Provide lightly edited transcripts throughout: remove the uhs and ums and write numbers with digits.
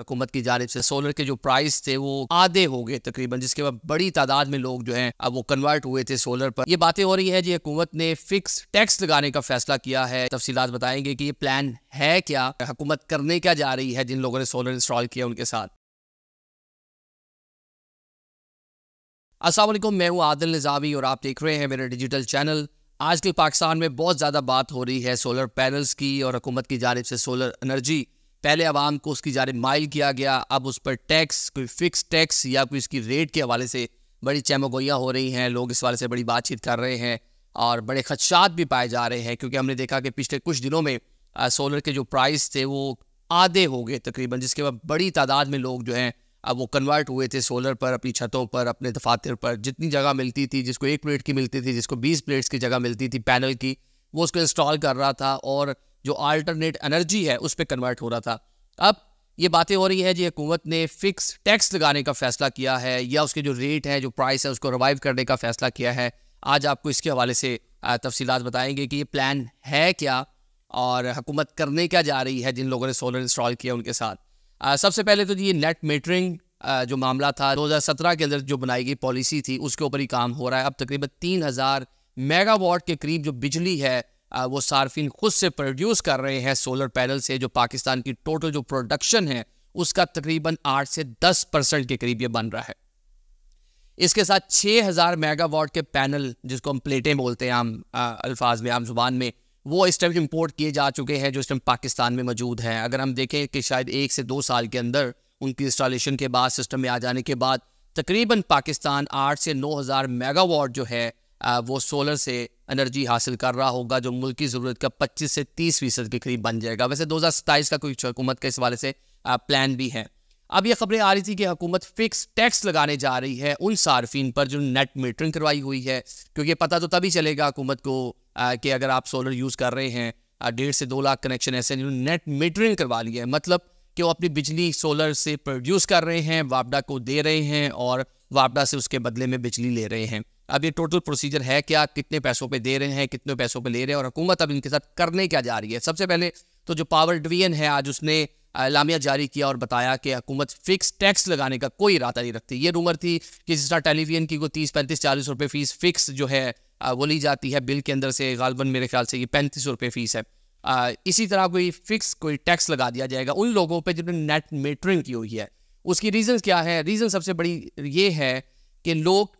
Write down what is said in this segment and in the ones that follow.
हुकूमत की जानिब से सोलर के जो प्राइस थे वो आधे हो गए तकरीबन, जिसके बाद बड़ी तादाद में लोग जो हैं अब वो कन्वर्ट हुए थे सोलर पर। ये बातें हो रही है जी हुकूमत ने फिक्स टैक्स लगाने का फैसला किया है। तफसीलात बताएंगे कि ये प्लान है क्या, हुकूमत करने क्या जा रही है जिन लोगों ने सोलर इंस्टॉल किया उनके साथ। अस्सलाम वालेकुम, मैं हूँ आदिल निज़ामी और आप देख रहे हैं मेरा डिजिटल चैनल। आजकल पाकिस्तान में बहुत ज़्यादा बात हो रही है सोलर पैनल्स की और हुकूमत की जानिब से सोलर एनर्जी पहले आवाम को उसकी जानिब माइल किया गया, अब उस पर टैक्स, कोई फिक्स टैक्स या कोई इसकी रेट के हवाले से बड़ी चहमगोइयाँ हो रही हैं। लोग इस वाले से बड़ी बातचीत कर रहे हैं और बड़े खदशात भी पाए जा रहे हैं, क्योंकि हमने देखा कि पिछले कुछ दिनों में सोलर के जो प्राइस थे वो आधे हो गए तकरीबन, जिसके बाद बड़ी तादाद में लोग जो हैं अब वो कन्वर्ट हुए थे सोलर पर, अपनी छतों पर, अपने दफातर पर। जितनी जगह मिलती थी, जिसको 1 प्लेट की मिलती थी, जिसको 20 प्लेट्स की जगह मिलती थी पैनल की, वो उसको इंस्टॉल कर रहा था और जो अल्टरनेट एनर्जी है उस पर कन्वर्ट हो रहा था। अब ये बातें हो रही है जी हुकूमत ने फिक्स टैक्स लगाने का फैसला किया है या उसके जो रेट है, जो प्राइस है, उसको रिवाइव करने का फैसला किया है। आज आपको इसके हवाले से तफसीलात बताएंगे कि ये प्लान है क्या और हुकूमत करने क्या जा रही है जिन लोगों ने सोलर इंस्टॉल किया उनके साथ। सबसे पहले तो ये नेट मीटरिंग जो मामला था 2017 के अंदर जो बनाई गई पॉलिसी थी उसके ऊपर ही काम हो रहा है। अब तकरीबन 3000 मेगावाट के करीब जो बिजली है वो सार्फिन खुद से प्रोड्यूस कर रहे हैं सोलर पैनल से, जो पाकिस्तान की टोटल जो प्रोडक्शन है उसका तकरीबन 8 से 10% के करीब ये बन रहा है। इसके साथ 6000 मेगावाट के पैनल, जिसको हम प्लेटें बोलते हैं आम अल्फाज में, आम जुबान में, वो इस टाइम इंपोर्ट किए जा चुके हैं, जो इस टाइम पाकिस्तान में मौजूद हैं। अगर हम देखें कि शायद 1 से 2 साल के अंदर उनकी इंस्टॉलेशन के बाद, सिस्टम में आ जाने के बाद, तकरीबन पाकिस्तान 8 से 9000 मेगावाट जो है वो सोलर से एनर्जी हासिल कर रहा होगा, जो मुल्क की ज़रूरत का 25 से 30% के करीब बन जाएगा। वैसे 2027 का कोई हुकूमत का इस वाले से प्लान भी है। अब ये खबरें आ रही थी कि हुकूमत फिक्स टैक्स लगाने जा रही है उन सार्फिन पर जो नेट मीटरिंग करवाई हुई है, क्योंकि पता तो तभी चलेगा हुकूमत को कि अगर आप सोलर यूज़ कर रहे हैं, 1.5 से 2 लाख कनेक्शन ऐसे नेट मीटरिंग करवा लिया है, मतलब कि वो अपनी बिजली सोलर से प्रोड्यूस कर रहे हैं, वापडा को दे रहे हैं और वापडा से उसके बदले में बिजली ले रहे हैं। अब ये टोटल प्रोसीजर है क्या, कितने पैसों पे दे रहे हैं, कितने पैसों पे ले रहे हैं और हुकूमत अब इनके साथ करने क्या जा रही है। सबसे पहले तो जो पावर डिवीजन है आज उसने एलामिया जारी किया और बताया कि हुकूमत फिक्स टैक्स लगाने का कोई इरादा नहीं रखती। ये रूमर थी कि जिस तरह टेलीविजन की कोई 30, 35, 40 रुपये फीस फिक्स जो है वो ली जाती है बिल के अंदर से, गालबन मेरे ख्याल से ये 35 रुपये फीस है। इसी तरह कोई फिक्स कोई टैक्स लगा दिया जाएगा उन लोगों पे जिन्होंने नेट मीटरिंग की हुई है। उसकी रीज़न क्या है? रीज़न सबसे बड़ी ये है कि लोग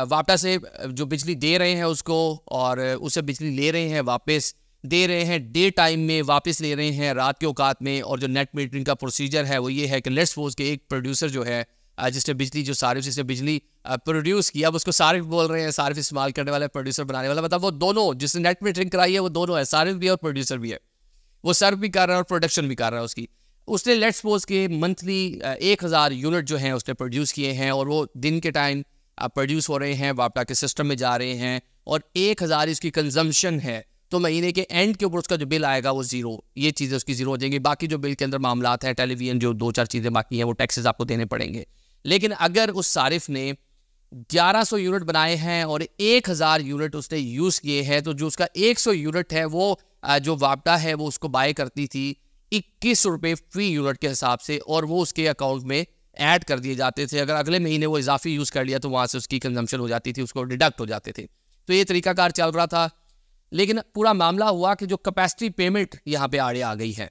वापडा से जो बिजली दे रहे हैं उसको, और उससे बिजली ले रहे हैं, वापस दे रहे हैं, डे टाइम में वापस ले रहे हैं, रात के औकात में। और जो नेट मीटरिंग का प्रोसीजर है वो ये है कि लेट्स सपोज के एक प्रोड्यूसर जो है जिसने बिजली, जो सारिफ जिसने बिजली प्रोड्यूस किया, अब उसको सारिफ बोल रहे हैं, सारिफ इस्तेमाल करने वाला, प्रोड्यूसर बनाने वाला, मतलब वो दोनों, जिसने नेट मीटरिंग कराई है वो दोनों है, सारिफ भी है और प्रोड्यूसर भी है। वो सर्व भी कर रहा है और प्रोडक्शन भी कर रहा है उसकी। उसने लेट्स सपोज के मंथली 1000 यूनिट जो हैं उसने प्रोड्यूस किए हैं और वो दिन के टाइम प्रोड्यूस हो रहे हैं, वापडा के सिस्टम में जा रहे हैं और 1000 इसकी कंजम्पशन है, तो महीने के एंड के ऊपर उसका जो बिल आएगा वो ज़ीरो, ये चीज़ें उसकी ज़ीरो हो जाएंगी। बाकी जो बिल के अंदर मामलात हैं, टेलीविजन, जो 2-4 चीज़ें बाकी हैं, वो टैक्सेस आपको देने पड़ेंगे। लेकिन अगर उस सारिफ ने 1100 यूनिट बनाए हैं और 1000 यूनिट उसने यूज़ किए हैं, तो जो उसका 100 यूनिट है वो जो वापडा है वो उसको बाय करती थी 21 रुपये फी यूनिट के हिसाब से, और वो उसके अकाउंट में ऐड कर दिए जाते थे। अगर अगले महीने वो इजाफी यूज़ कर लिया तो वहाँ से उसकी कंजम्पशन हो जाती थी, उसको डिडक्ट हो जाते थे। तो ये तरीकाकार चल रहा था। लेकिन पूरा मामला हुआ कि जो कैपेसिटी पेमेंट यहाँ पे आड़े आ गई है।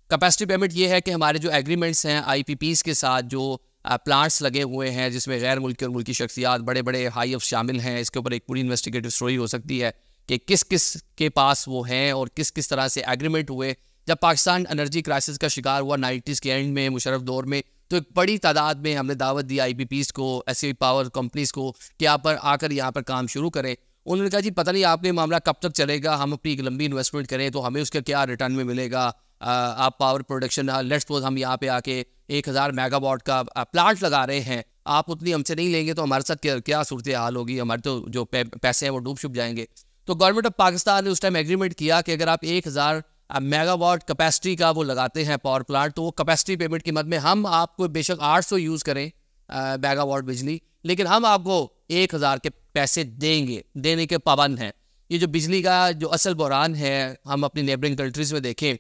कैपेसिटी पेमेंट ये है कि हमारे जो एग्रीमेंट्स हैं IPPs के साथ, जो प्लांट्स लगे हुए हैं जिसमें गैर मुल्की और मुल्की शख्सियात, बड़े बड़े हाई अफ शामिल हैं, इसके ऊपर एक पूरी इन्वेस्टिगेटिव स्टोरी हो सकती है कि किस किस के पास वो हैं और किस किस तरह से एग्रीमेंट हुए। जब पाकिस्तान एनर्जी क्राइसिस का शिकार हुआ 90s के एंड में, मुशर्रफ दौर में, तो एक बड़ी तादाद में हमने दावत दी IPPs को, ऐसे पावर कंपनीज को कि आप पर आकर यहाँ पर काम शुरू करें। उन्होंने कहा जी पता नहीं आपका मामला कब तक चलेगा, हम अपनी एक लंबी इन्वेस्टमेंट करें तो हमें उसका क्या रिटर्न में मिलेगा। आप पावर प्रोडक्शन, लेट्स सपोज हम यहाँ पे आके 1000 मेगावाट का प्लांट लगा रहे हैं, आप उतनी हमसे नहीं लेंगे तो हमारे साथ क्या सूरत हाल होगी, हमारे तो जो पैसे हैं वो डूब छुप जाएंगे। तो गवर्नमेंट ऑफ पाकिस्तान ने उस टाइम एग्रीमेंट किया कि अगर आप 1000 मेगावाट कैपेसिटी का वो लगाते हैं पावर प्लांट, तो वो कैपेसिटी पेमेंट की मद में हम आपको बेशक 800 यूज़ करें मेगावाट बिजली, लेकिन हम आपको 1000 के पैसे देंगे, देने के पाबंद हैं। ये जो बिजली का जो असल बहरान है, हम अपनी नेबरिंग कंट्रीज़ में देखें,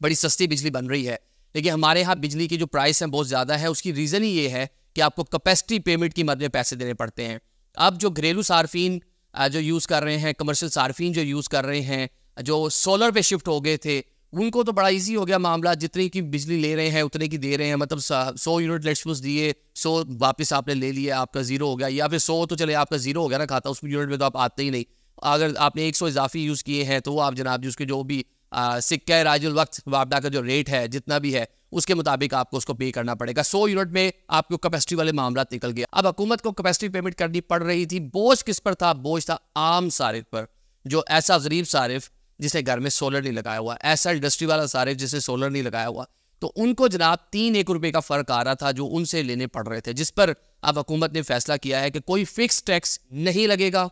बड़ी सस्ती बिजली बन रही है, लेकिन हमारे यहाँ बिजली की जो प्राइस है बहुत ज़्यादा है। उसकी रीज़न ही ये है कि आपको कैपेसिटी पेमेंट की मद में पैसे देने पड़ते हैं। अब जो घरेलू सार्फिन जो यूज़ कर रहे हैं, कमर्शियल सार्फिन जो यूज़ कर रहे हैं, जो सोलर पे शिफ्ट हो गए थे, उनको तो बड़ा इजी हो गया मामला। जितनी की बिजली ले रहे हैं उतने की दे रहे हैं, मतलब 100 यूनिट लेट्स सपोज दिए, 100 वापस आपने ले लिया, आपका जीरो हो गया। या फिर 100 तो चले आपका जीरो हो गया ना खाता, उस यूनिट में तो आप आते ही नहीं। अगर आपने 100 इजाफी यूज़ किए हैं तो वो आप जनाब जी उसके जो भी सिक्का राजुल वक्त वापडा का जो रेट है जितना भी है उसके मुताबिक आपको उसको पे करना पड़ेगा। 100 यूनिट में आपको कैपेसिटी वाले मामला निकल गया। अब हुकूमत को कैपेसिटी पेमेंट करनी पड़ रही थी। बोझ किस पर था? बोझ था आम सारिफ पर, जो ऐसा गरीब सारिफ जिसे घर में सोलर नहीं लगाया हुआ, ऐसा इंडस्ट्री वाला सारिफ जिसे सोलर नहीं लगाया हुआ, तो उनको जनाब 3-1 रुपए का फर्क आ रहा था जो उनसे लेने पड़ रहे थे, जिस पर अब हुकूमत ने फैसला किया है कि कोई फिक्स टैक्स नहीं लगेगा,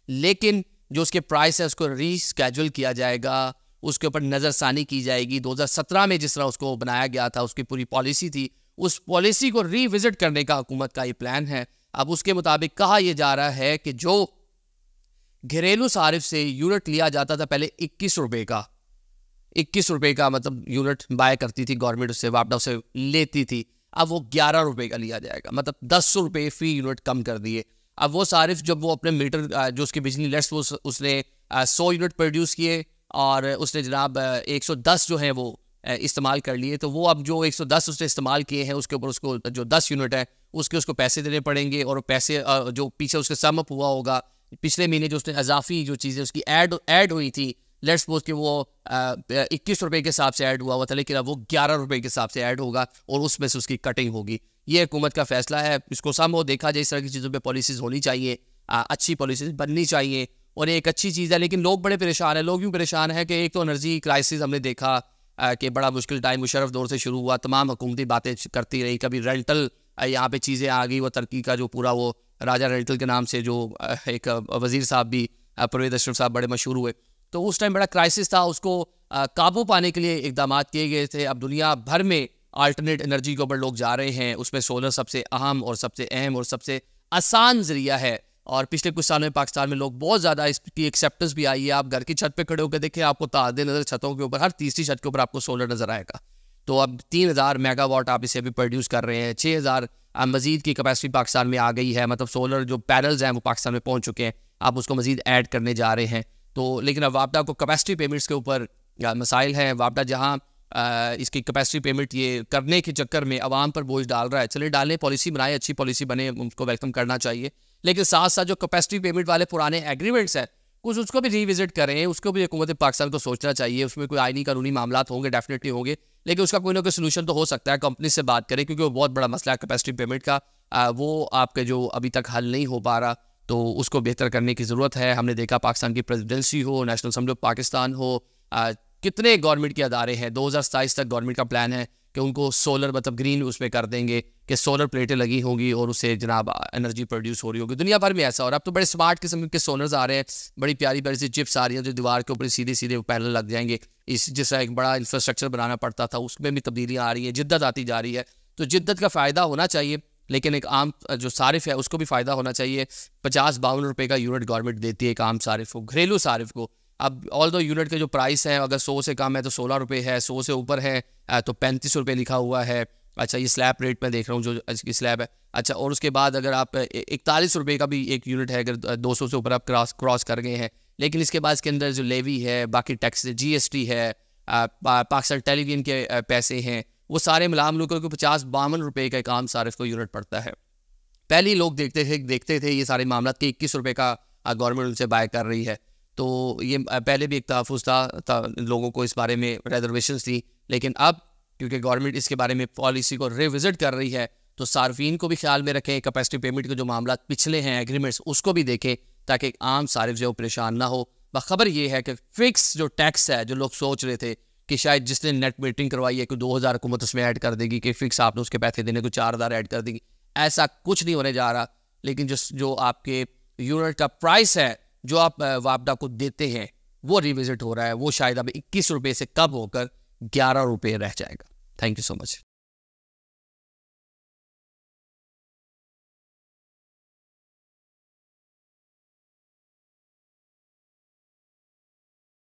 लेकिन जो उसके प्राइस है उसको रीस्केड्यूल किया जाएगा, उसके ऊपर नज़रसानी की जाएगी। 2017 में जिस तरह उसको बनाया गया था, उसकी पूरी पॉलिसी थी, उस पॉलिसी को रीविजिट करने का हुकूमत का ये प्लान है। अब उसके मुताबिक कहा यह जा रहा है कि जो घरेलू सारिफ से यूनिट लिया जाता था पहले 21 रुपए का, 21 रुपए का मतलब यूनिट बाय करती थी गवर्नमेंट, उससे वापडा से लेती थी, अब वो 11 रुपए का लिया जाएगा, मतलब 10 रुपए फी यूनिट कम कर दिए। अब वो सारिफ जब वो अपने मीटर जो उसकी बिजली लेट्स उसने 100 यूनिट प्रोड्यूस किए और उसने जनाब 110 जो है वो इस्तेमाल कर लिए, तो वो अब जो 110 उसने इस्तेमाल किए हैं उसके ऊपर उसको जो 10 यूनिट है उसको पैसे देने पड़ेंगे। और पैसे जो पीछे उसके सम अप हुआ होगा पिछले महीने, जो उसने इजाफी जो चीज़ें उसकी ऐड हुई थी, लेट्स सपोज कि वो 21 रुपए के हिसाब से ऐड हुआ था, लेकिन अब वो 11 रुपए के हिसाब से ऐड होगा और उसमें से उसकी कटिंग होगी। ये हुकूमत का फैसला है। इसको समझो देखा जाए, इस तरह की चीज़ों पे पॉलिसीज़ होनी चाहिए, अच्छी पॉलिसीज़ बननी चाहिए और ये एक अच्छी चीज़ है। लेकिन लोग बड़े परेशान हैं। लोग यूँ परेशान हैं कि एक तो एनर्जी क्राइसिस हमने देखा कि बड़ा मुश्किल टाइम मुशर्रफ दौर से शुरू हुआ, तमाम हुकूमती बातें करती रही, कभी रेंटल यहाँ पे चीज़ें आ गई, वो तरक्की का जो पूरा वो राजा रेंटल के नाम से जो एक वज़ीर साहब भी परवेज़ अशरफ साहब बड़े मशहूर हुए, तो उस टाइम बड़ा क्राइसिस था। उसको काबू पाने के लिए इकदाम किए गए थे। अब दुनिया भर में अल्टरनेट एनर्जी के ऊपर लोग जा रहे हैं, उसमें सोलर सबसे अहम और सबसे अहम और सबसे आसान ज़रिया है। और पिछले कुछ सालों में पाकिस्तान में लोग बहुत ज़्यादा इसकी एक्सेप्टेंस भी आई है। आप घर की छत पे खड़े होकर देखें, आपको ताज़े नज़र छतों के ऊपर हर तीसरी छत के ऊपर आपको सोलर नज़र आएगा। तो अब 3000 मेगावाट आप इसे अभी प्रोड्यूस कर रहे हैं। 6000 मज़ीद की कैपेसिटी पाकिस्तान में आ गई है, मतलब सोलर जो पैनल्स हैं वो पाकिस्तान में पहुँच चुके हैं, आप उसको मज़ीद ऐड करने जा रहे हैं। तो लेकिन अब वापडा को कैपेसिटी पेमेंट्स के ऊपर मसाइल हैं। वापडा जहाँ इसकी कैपेसिटी पेमेंट ये करने के चक्कर में आवाम पर बोझ डाल रहा है, चले डालें, पॉलिसी बनाए, अच्छी पॉलिसी बने, उनको वेलकम करना चाहिए। लेकिन साथ साथ जो कैपेसिटी पेमेंट वाले पुराने एग्रीमेंट्स हैं कुछ उसको भी रिविजिट करें, उसको भी हुकूमत पाकिस्तान को सोचना चाहिए। उसमें कोई आईनी कानूनी मामला होंगे, डेफिनेटली होंगे, लेकिन उसका कोई ना कोई सोल्यूशन तो हो सकता है। कंपनी से बात करें, क्योंकि वो बहुत बड़ा मसला है कैपेसिटी पेमेंट का, वो आपके जो अभी तक हल नहीं हो पा रहा, तो उसको बेहतर करने की ज़रूरत है। हमने देखा पाकिस्तान की प्रेसिडेंसी हो, नेशनल असेंबली ऑफ पाकिस्तान हो, कितने गवर्नमेंट के अदारे हैं, 2027 तक गवर्नमेंट का प्लान है कि उनको सोलर मतलब ग्रीन उसमें कर देंगे कि सोलर प्लेटें लगी होंगी और उससे जनाब एनर्जी प्रोड्यूस हो रही होगी। दुनिया भर में ऐसा हो रहा है। अब तो बड़े स्मार्ट किस्म के सोलर्स आ रहे हैं, बड़ी प्यारी प्यारी सी चिप्स आ रही हैं जो दीवार के ऊपर सीधे सीधे पैनल लग जाएंगे। इस जैसा एक बड़ा इंफ्रास्ट्रक्चर बनाना पड़ता था, उसमें भी तब्दीलियाँ आ रही हैं, जिद्दत आती जा रही है। तो जिद्दत का फ़ायदा होना चाहिए, लेकिन एक आम जो सारिफ है उसको भी फ़ायदा होना चाहिए। 50-52 रुपये का यूनिट गवर्नमेंट देती है एक आम सारिफ को, घरेलू सारिफ को। अब ऑल दो यूनिट के जो प्राइस है, अगर 100 से कम है तो 16 रुपये है, 100 से ऊपर है तो 35 रुपये लिखा हुआ है। अच्छा, ये स्लैब रेट में देख रहा हूँ जो इसकी स्लैब है। अच्छा, और उसके बाद अगर आप 41 रुपये का भी एक यूनिट है, अगर 200 से ऊपर आप क्रॉस कर गए हैं। लेकिन इसके बाद इसके अंदर जो लेवी है, बाकी टैक्स, GST है, पाकिस्तान टेलीविजन के पैसे हैं, वो सारे मिलाम लोगों को 50-52 रुपये का एक आम सारिफ को यूनिट पड़ता है। पहले लोग देखते थे ये सारे मामला कि 21 रुपये का गवर्नमेंट उनसे बाय कर रही है। तो ये पहले भी एक तहफ़्फ़ुज़ था लोगों को, इस बारे में रिजर्वेशंस थी। लेकिन अब क्योंकि गवर्नमेंट इसके बारे में पॉलिसी को रिविजिट कर रही है, तो सार्फिन को भी ख्याल में रखें। कैपेसिटी पेमेंट के जो मामला पिछले हैं एग्रीमेंट्स, उसको भी देखें ताकि एक आम सारिफ जो परेशान ना हो। खबर ये है कि फ़िक्स जो टैक्स है, जो लोग सोच रहे थे कि शायद जिसने नेट मीटरिंग करवाई है कि 2000 हुकूमत उसमें ऐड कर देगी, कि फ़िक्स आपने उसके पैसे देने को 4000 ऐड कर देगी, ऐसा कुछ नहीं होने जा रहा। लेकिन जो आपके यूनिट का प्राइस है जो आप वापडा को देते हैं, वो रिविजिट हो रहा है। वो शायद अब 21 रुपये से कम होकर 11 रुपये रह जाएगा। Thank you so much.